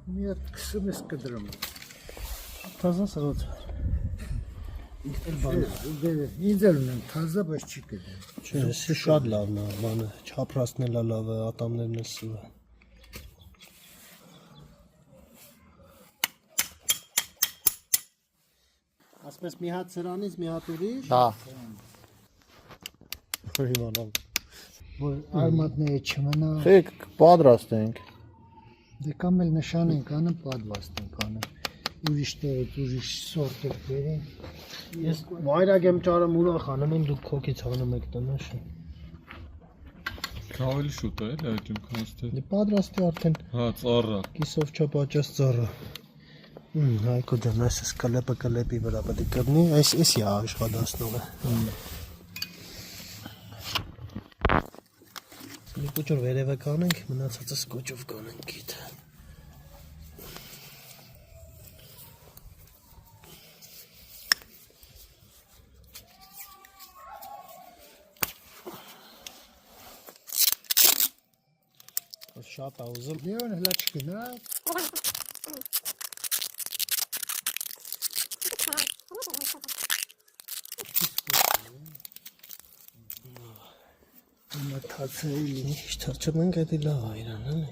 Մի հատ քսում ես կդրում։ Թազա սրոց։ Ինձ էլ ունեմ թազա, բայց չի կդրում։ Չէ, սի շատ լավն է, բանը, չապրասն էլ լավ է, ատամներն էլ սիվ է։ Ասպես մի հատ սրանից, մի հատ ուրիշ։ Հա։ Իմանամ։ Որ արմատները չմնա։ Խեք պատրաստենք։ Դե կամ էլ նշան ենք անում, պատվաստ ենք անում։ Ուրիշ տեղից ուրիշ սորտ եք բերեն։ Ես վայրագ եմ ճարում ուրախ անում եմ, դուք քոքից անում եք տնաշը։ Ավելի շուտ է, էլի այդ ջունքանց թե։ Դե պատրաստի արդեն Հա, ծառա։ կիսով չապաճած ծառը։ Հայկո ջան, այսպես կլեպի վրա պետք է կրնի, էսի է աշխատացնողը։ Մի կոճոր վերևը կանենք, մնացածը սկոճով կանենք գիտ։ Շատ աուզում։ Լեոն հլա չկնա։ Մթացել թրջում ենք էդի լավ է իրան, էլի։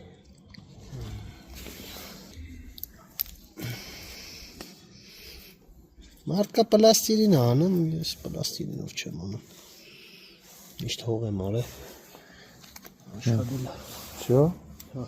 Մարդկա պլաստիրին է անում, ես պլաստիրինով չեմ անում։ Միշտ հող եմ արել։ Աշխատել է։ Всё? Հա։